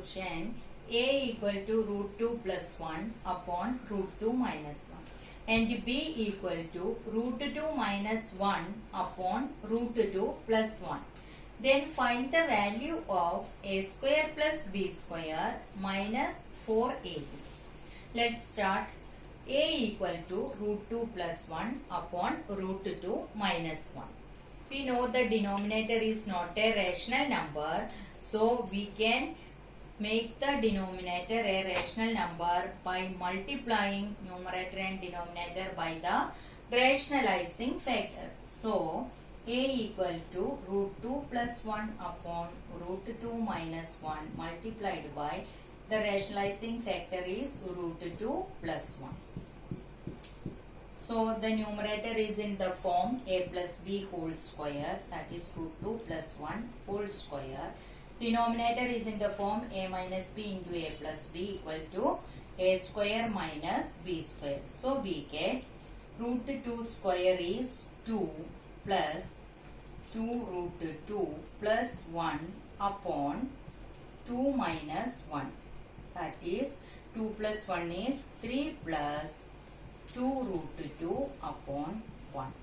question a equal to root 2 plus 1 upon root 2 minus 1 and b equal to root 2 minus 1 upon root 2 plus 1. Then find the value of a square plus b square minus 4ab. Let's start. A equal to root 2 plus 1 upon root 2 minus 1. We know the denominator is not a rational number, so we can make the denominator a rational number by multiplying numerator and denominator by the rationalizing factor. So, a equal to root 2 plus 1 upon root 2 minus 1 multiplied by the rationalizing factor is root 2 plus 1. So, the numerator is in the form a plus b whole square, that is root 2 plus 1 whole square. Denominator is in the form a minus b into a plus b equal to a square minus b square. So, we get root 2 square is 2 plus 2 root 2 plus 1 upon 2 minus 1. That is 2 plus 1 is 3 plus 2 root 2 upon 1.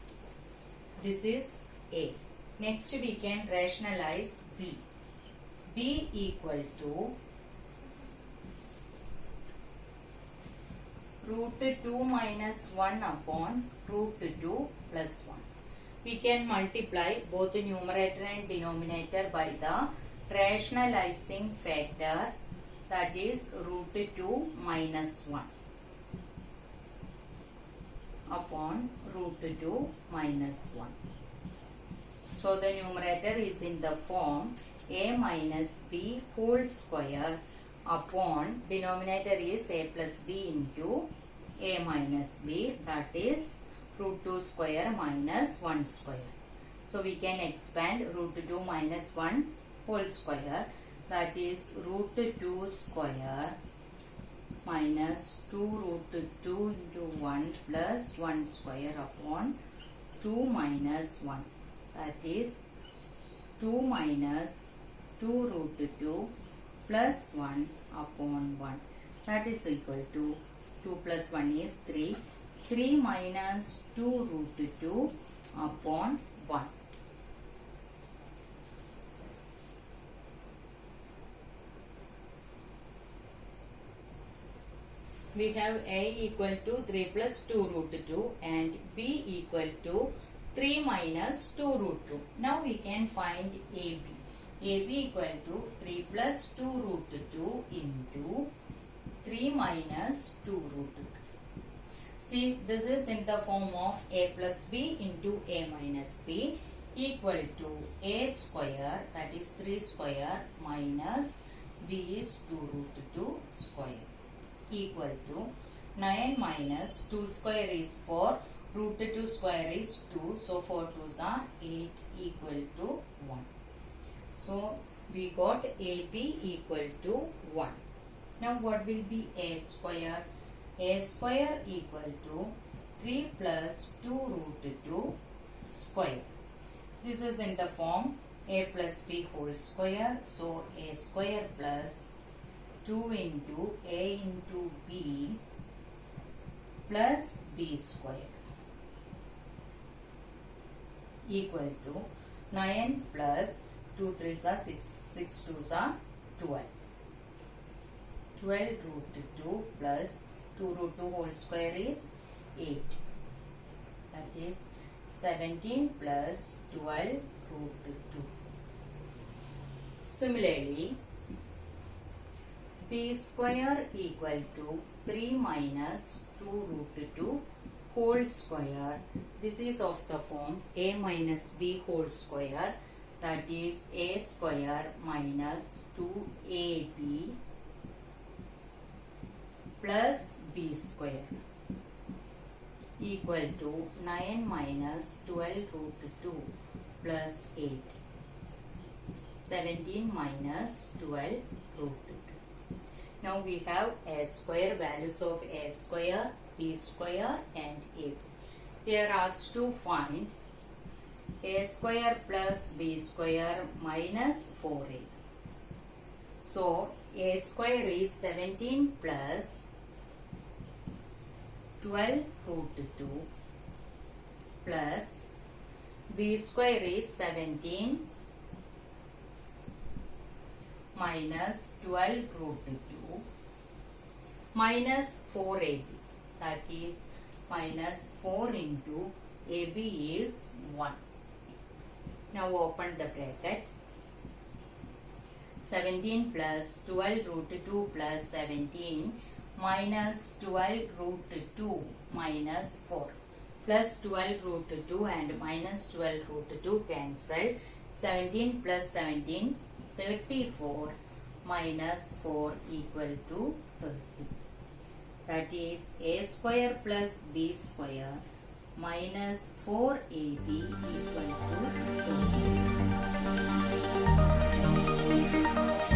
This is A. Next we can rationalize B. B equal to root 2 minus 1 upon root 2 plus 1. We can multiply both the numerator and denominator by the rationalizing factor, that is root 2 minus 1 upon root 2 minus 1. So, the numerator is in the form a minus b whole square upon denominator is a plus b into a minus b, that is root 2 square minus 1 square. So, we can expand root 2 minus 1 whole square, that is root 2 square minus 2 root 2 into 1 plus 1 square upon 2 minus 1, that is 2 minus 2 root 2 plus 1 upon 1, that is equal to 2 plus 1 is 3, 3 minus 2 root 2 upon 1. We have a equal to 3 plus 2 root 2 and b equal to 3 minus 2 root 2. Now we can find ab. ab equal to 3 plus 2 root 2 into 3 minus 2 root 2. See, this is in the form of a plus b into a minus b equal to a square, that is 3 square minus b is 2 root 2 square, equal to 9 minus 2 square is 4, root 2 square is 2, so 4 2s are 8 equal to 1. So, we got AB equal to 1. Now, what will be A square? A square equal to 3 plus 2 root 2 square. This is in the form a plus b whole square, so a square plus 2 into a into b plus b square equal to 9 plus 2 3s are 6, 6 2s are 12. 12 root 2 plus 2 root 2 whole square is 8. That is 17 plus 12 root 2. Similarly, b square equal to 3 minus 2 root 2 whole square. This is of the form a minus b whole square, that is a square minus 2ab plus b square equal to 9 minus 12 root 2 plus 8. 17 minus 12 root 2. Now we have a square, values of a square, b square and ab. They are asked to find a square plus b square minus 4a. So a square is 17 plus 12 root 2 plus b square is 17 minus 12 root 2 minus 4ab, that is minus 4 into ab is 1. Now open the bracket. 17 plus 12 root 2 plus 17 minus 12 root 2 minus 4 plus 12 root 2 and minus 12 root 2 cancel. 17 plus 17 34 minus 4 equal to 30. That is a square plus b square minus 4ab equal to 30.